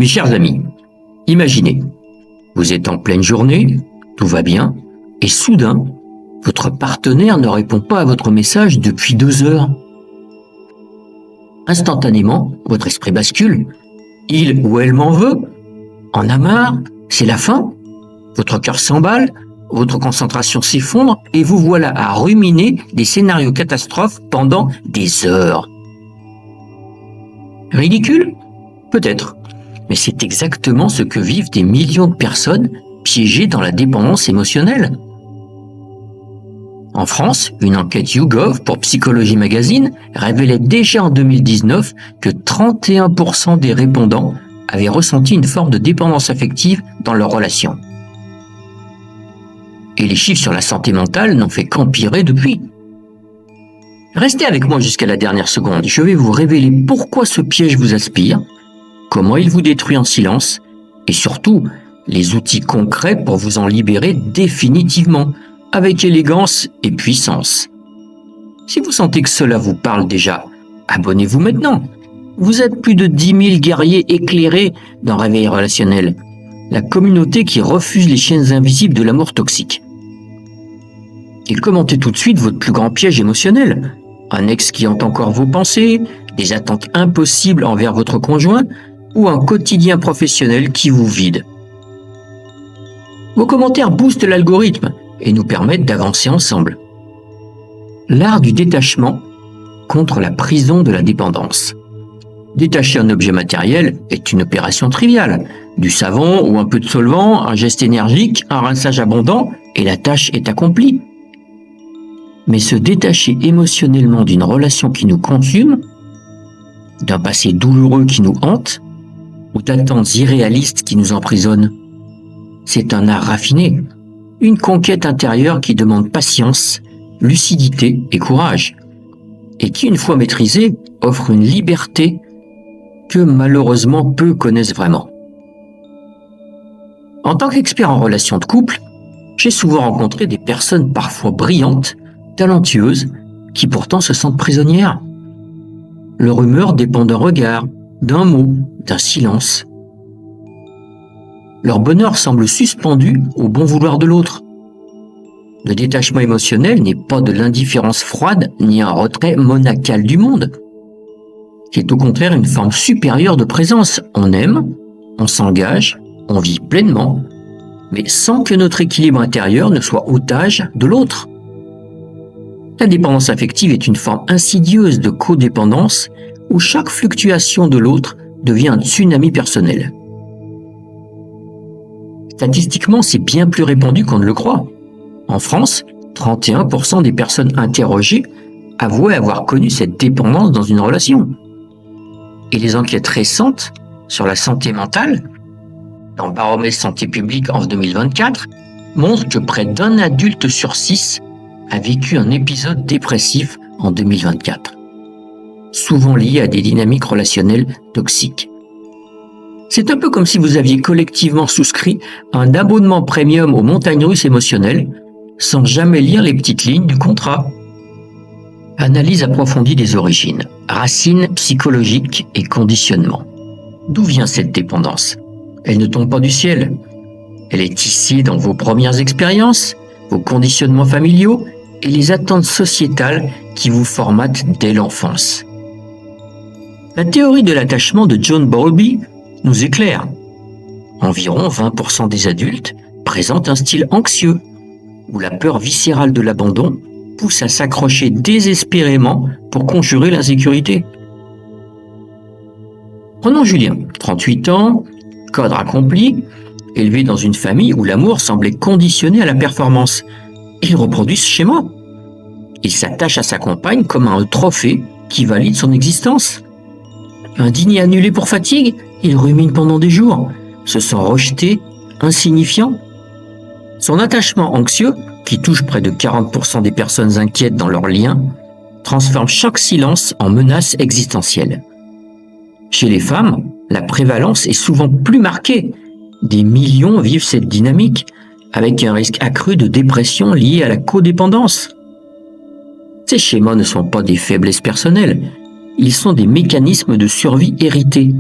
Mes chers amis, imaginez, vous êtes en pleine journée, tout va bien, et soudain, votre partenaire ne répond pas à votre message depuis 2 heures. Instantanément, votre esprit bascule. Il ou elle m'en veut, en a marre, c'est la fin. Votre cœur s'emballe, votre concentration s'effondre et vous voilà à ruminer des scénarios catastrophes pendant des heures. Ridicule ? Peut-être. Mais c'est exactement ce que vivent des millions de personnes piégées dans la dépendance émotionnelle. En France, une enquête YouGov pour Psychologie Magazine révélait déjà en 2019 que 31% des répondants avaient ressenti une forme de dépendance affective dans leur relation. Et les chiffres sur la santé mentale n'ont fait qu'empirer depuis. Restez avec moi jusqu'à la dernière seconde, je vais vous révéler pourquoi ce piège vous aspire, comment il vous détruit en silence, et surtout, les outils concrets pour vous en libérer définitivement, avec élégance et puissance. Si vous sentez que cela vous parle déjà, abonnez-vous maintenant. Vous êtes plus de 10 000 guerriers éclairés dans Réveil Relationnel, la communauté qui refuse les chaînes invisibles de l'amour toxique. Et commentez tout de suite votre plus grand piège émotionnel. Un ex qui hante encore vos pensées, des attentes impossibles envers votre conjoint ou un quotidien professionnel qui vous vide. Vos commentaires boostent l'algorithme et nous permettent d'avancer ensemble. L'art du détachement contre la prison de la dépendance. Détacher un objet matériel est une opération triviale. Du savon ou un peu de solvant, un geste énergique, un rinçage abondant, et la tâche est accomplie. Mais se détacher émotionnellement d'une relation qui nous consume, d'un passé douloureux qui nous hante, ou d'attentes irréalistes qui nous emprisonnent, c'est un art raffiné, une conquête intérieure qui demande patience, lucidité et courage, et qui, une fois maîtrisée, offre une liberté que malheureusement peu connaissent vraiment. En tant qu'expert en relations de couple, j'ai souvent rencontré des personnes parfois brillantes, talentueuses, qui pourtant se sentent prisonnières. Leur humeur dépend d'un regard, d'un mot, d'un silence. Leur bonheur semble suspendu au bon vouloir de l'autre. Le détachement émotionnel n'est pas de l'indifférence froide ni un retrait monacal du monde. C'est au contraire une forme supérieure de présence. On aime, on s'engage, on vit pleinement, mais sans que notre équilibre intérieur ne soit otage de l'autre. La dépendance affective est une forme insidieuse de codépendance où chaque fluctuation de l'autre devient un tsunami personnel. Statistiquement, c'est bien plus répandu qu'on ne le croit. En France, 31% des personnes interrogées avouaient avoir connu cette dépendance dans une relation. Et les enquêtes récentes sur la santé mentale, dans le baromètre santé publique en 2024, montrent que près d'un adulte sur 6 a vécu un épisode dépressif en 2024, souvent lié à des dynamiques relationnelles toxiques. C'est un peu comme si vous aviez collectivement souscrit un abonnement premium aux montagnes russes émotionnelles sans jamais lire les petites lignes du contrat. Analyse approfondie des origines, racines psychologiques et conditionnements. D'où vient cette dépendance ? Elle ne tombe pas du ciel. Elle est tissée dans vos premières expériences, vos conditionnements familiaux et les attentes sociétales qui vous formatent dès l'enfance. La théorie de l'attachement de John Bowlby nous éclaire. Environ 20% des adultes présentent un style anxieux, où la peur viscérale de l'abandon pousse à s'accrocher désespérément pour conjurer l'insécurité. Prenons Julien, 38 ans, cadre accompli, élevé dans une famille où l'amour semblait conditionné à la performance. Il reproduit ce schéma. Il s'attache à sa compagne comme à un trophée qui valide son existence. Un dîner annulé pour fatigue, il rumine pendant des jours, se sent rejeté, insignifiant. Son attachement anxieux, qui touche près de 40% des personnes inquiètes dans leurs liens, transforme chaque silence en menace existentielle. Chez les femmes, la prévalence est souvent plus marquée. Des millions vivent cette dynamique, avec un risque accru de dépression lié à la codépendance. Ces schémas ne sont pas des faiblesses personnelles, ils sont des mécanismes de survie hérités,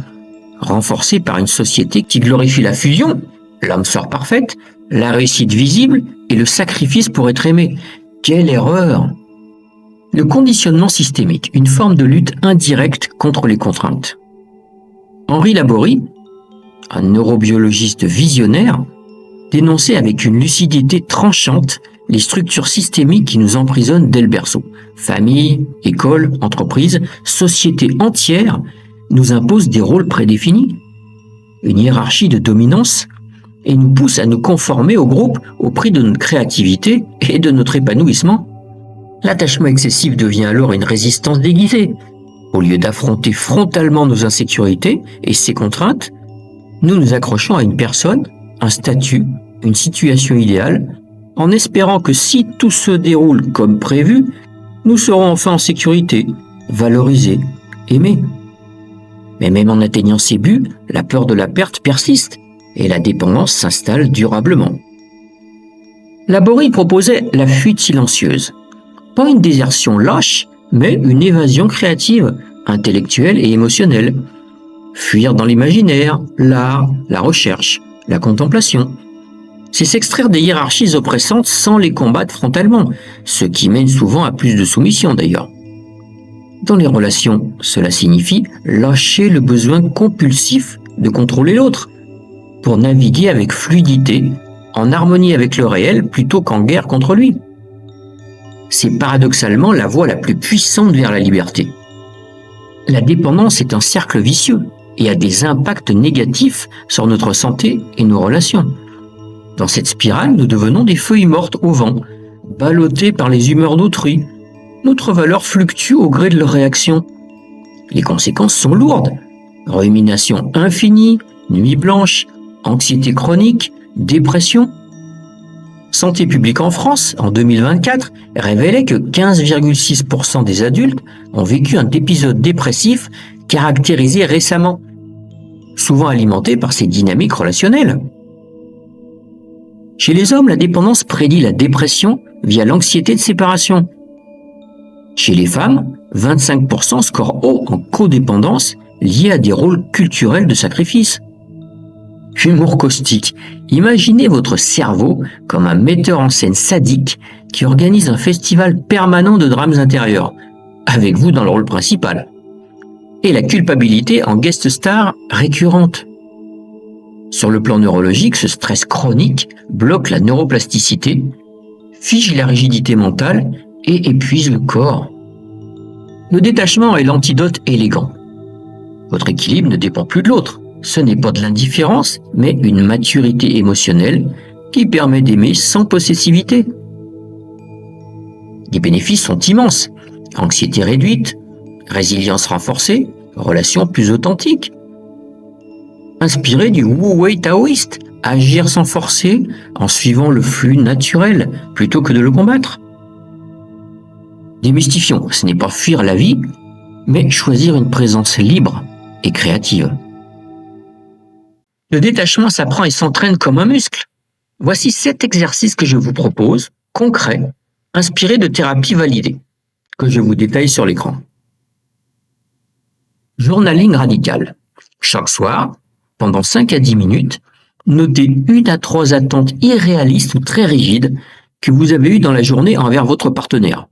renforcée par une société qui glorifie la fusion, l'âme sœur parfaite, la réussite visible et le sacrifice pour être aimé. Quelle erreur! Le conditionnement systémique, une forme de lutte indirecte contre les contraintes. Henri Laborie, un neurobiologiste visionnaire, dénonçait avec une lucidité tranchante les structures systémiques qui nous emprisonnent dès le berceau. Famille, école, entreprise, société entière nous imposent des rôles prédéfinis, une hiérarchie de dominance, et nous pousse à nous conformer au groupe au prix de notre créativité et de notre épanouissement. L'attachement excessif devient alors une résistance déguisée. Au lieu d'affronter frontalement nos insécurités et ses contraintes, nous nous accrochons à une personne, un statut, une situation idéale, en espérant que si tout se déroule comme prévu, nous serons enfin en sécurité, valorisés, aimés. Mais même en atteignant ces buts, la peur de la perte persiste et la dépendance s'installe durablement. Laborie proposait la fuite silencieuse. Pas une désertion lâche, mais une évasion créative, intellectuelle et émotionnelle. Fuir dans l'imaginaire, l'art, la recherche, la contemplation. C'est s'extraire des hiérarchies oppressantes sans les combattre frontalement, ce qui mène souvent à plus de soumission d'ailleurs. Dans les relations, cela signifie lâcher le besoin compulsif de contrôler l'autre, pour naviguer avec fluidité, en harmonie avec le réel plutôt qu'en guerre contre lui. C'est paradoxalement la voie la plus puissante vers la liberté. La dépendance est un cercle vicieux et a des impacts négatifs sur notre santé et nos relations. Dans cette spirale, nous devenons des feuilles mortes au vent, ballottées par les humeurs d'autrui. Notre valeur fluctue au gré de leurs réactions. Les conséquences sont lourdes. Rumination infinie, nuit blanche, anxiété chronique, dépression. Santé publique en France, en 2024, révélait que 15,6% des adultes ont vécu un épisode dépressif caractérisé récemment, souvent alimenté par ces dynamiques relationnelles. Chez les hommes, la dépendance prédit la dépression via l'anxiété de séparation. Chez les femmes, 25% scorent haut en codépendance liée à des rôles culturels de sacrifice. Humour caustique. Imaginez votre cerveau comme un metteur en scène sadique qui organise un festival permanent de drames intérieurs, avec vous dans le rôle principal. Et la culpabilité en guest star récurrente. Sur le plan neurologique, ce stress chronique bloque la neuroplasticité, fige la rigidité mentale et épuise le corps. Le détachement est l'antidote élégant. Votre équilibre ne dépend plus de l'autre. Ce n'est pas de l'indifférence, mais une maturité émotionnelle qui permet d'aimer sans possessivité. Les bénéfices sont immenses. Anxiété réduite, résilience renforcée, relations plus authentiques. Inspiré du wu-wei taoïste, agir sans forcer, en suivant le flux naturel, plutôt que de le combattre. Démystifions, ce n'est pas fuir la vie, mais choisir une présence libre et créative. Le détachement s'apprend et s'entraîne comme un muscle. Voici 7 exercices que je vous propose, concrets, inspirés de thérapies validées, que je vous détaille sur l'écran. Journaling radical. Chaque soir, pendant 5 à 10 minutes, notez 1 à 3 attentes irréalistes ou très rigides que vous avez eues dans la journée envers votre partenaire,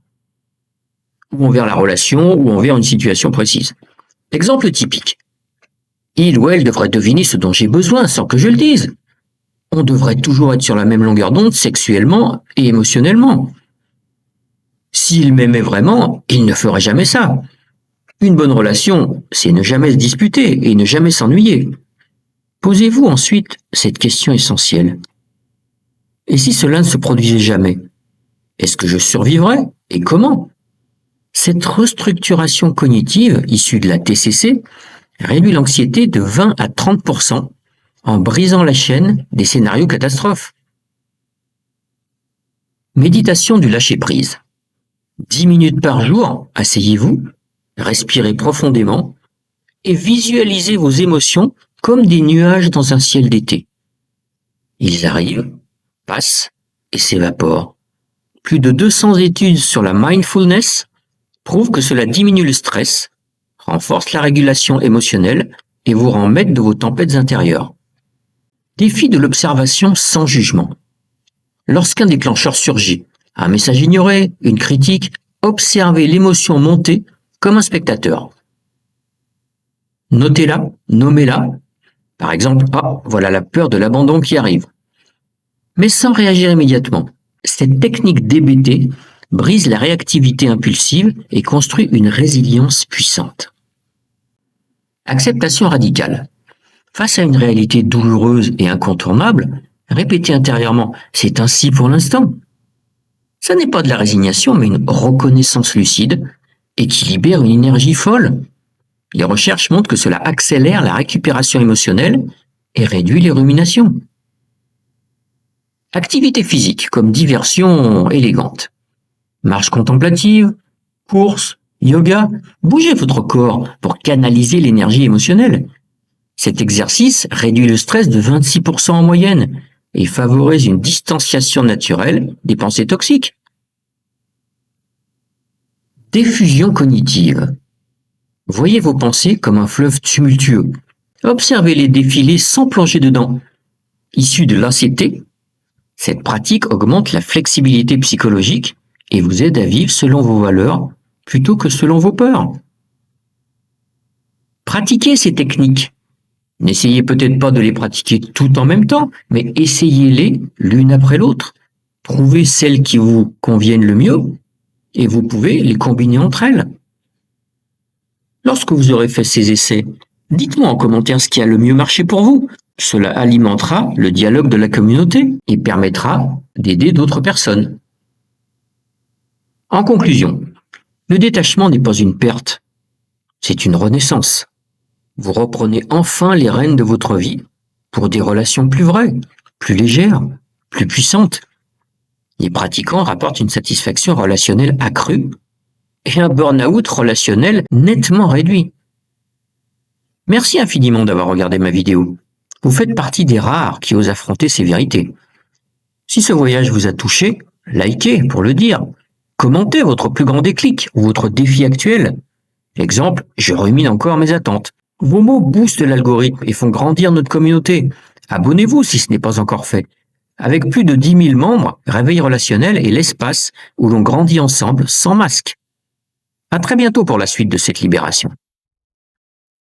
ou envers la relation, ou envers une situation précise. Exemple typique. Il ou elle devrait deviner ce dont j'ai besoin sans que je le dise. On devrait toujours être sur la même longueur d'onde sexuellement et émotionnellement. S'il m'aimait vraiment, il ne ferait jamais ça. Une bonne relation, c'est ne jamais se disputer et ne jamais s'ennuyer. Posez-vous ensuite cette question essentielle. Et si cela ne se produisait jamais? Est-ce que je survivrais? Et comment? Cette restructuration cognitive, issue de la TCC, réduit l'anxiété de 20 à 30% en brisant la chaîne des scénarios catastrophes. Méditation du lâcher-prise. 10 minutes par jour, asseyez-vous, respirez profondément et visualisez vos émotions comme des nuages dans un ciel d'été. Ils arrivent, passent et s'évaporent. Plus de 200 études sur la mindfulness prouvent que cela diminue le stress, renforce la régulation émotionnelle et vous rend maître de vos tempêtes intérieures. Défi de l'observation sans jugement. Lorsqu'un déclencheur surgit, un message ignoré, une critique, observez l'émotion monter comme un spectateur. Notez-la, nommez-la. Par exemple, voilà la peur de l'abandon qui arrive. Mais sans réagir immédiatement. Cette technique DBT brise la réactivité impulsive et construit une résilience puissante. Acceptation radicale. Face à une réalité douloureuse et incontournable, répétez intérieurement « c'est ainsi pour l'instant ». Ça n'est pas de la résignation, mais une reconnaissance lucide et qui libère une énergie folle. Les recherches montrent que cela accélère la récupération émotionnelle et réduit les ruminations. Activité physique comme diversion élégante. Marche contemplative, course, yoga, bougez votre corps pour canaliser l'énergie émotionnelle. Cet exercice réduit le stress de 26% en moyenne et favorise une distanciation naturelle des pensées toxiques. Diffusion cognitive. Voyez vos pensées comme un fleuve tumultueux. Observez-les défiler sans plonger dedans. Issu de l'ACT, cette pratique augmente la flexibilité psychologique et vous aide à vivre selon vos valeurs plutôt que selon vos peurs. Pratiquez ces techniques. N'essayez peut-être pas de les pratiquer tout en même temps, mais essayez-les l'une après l'autre. Trouvez celles qui vous conviennent le mieux et vous pouvez les combiner entre elles. Lorsque vous aurez fait ces essais, dites-moi en commentaire ce qui a le mieux marché pour vous. Cela alimentera le dialogue de la communauté et permettra d'aider d'autres personnes. En conclusion, le détachement n'est pas une perte, c'est une renaissance. Vous reprenez enfin les rênes de votre vie pour des relations plus vraies, plus légères, plus puissantes. Les pratiquants rapportent une satisfaction relationnelle accrue et un burn-out relationnel nettement réduit. Merci infiniment d'avoir regardé ma vidéo. Vous faites partie des rares qui osent affronter ces vérités. Si ce voyage vous a touché, likez pour le dire. Commentez votre plus grand déclic ou votre défi actuel. Exemple, je rumine encore mes attentes. Vos mots boostent l'algorithme et font grandir notre communauté. Abonnez-vous si ce n'est pas encore fait. Avec plus de 10 000 membres, Réveil Relationnel est l'espace où l'on grandit ensemble sans masque. À très bientôt pour la suite de cette libération.